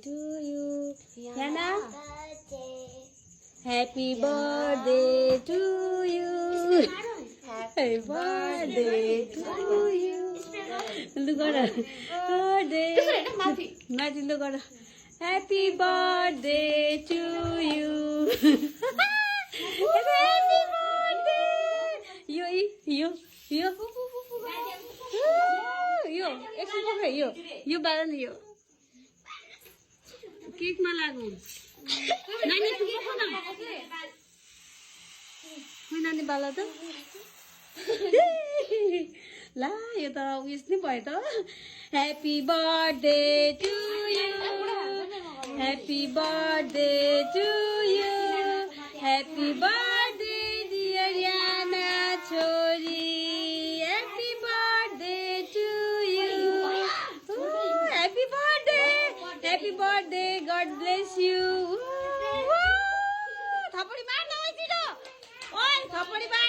to you. Yana? Happy birthday to you. Happy birthday to you. Look at her. Birthday. Mathi, look at her. Happy birthday to you. Happy birthday. Yo. Yo, एकछिन पक्कै यो बालन यो केकमा लागु नानी तु पक्क न खोइ नानी बाला त ला यो त उयस नै भयो त happy birthday to you happy birthday to you happy birthday dear Yana छोरी Happy birthday, God bless you. Thapadi maar na oi, thapadi maar.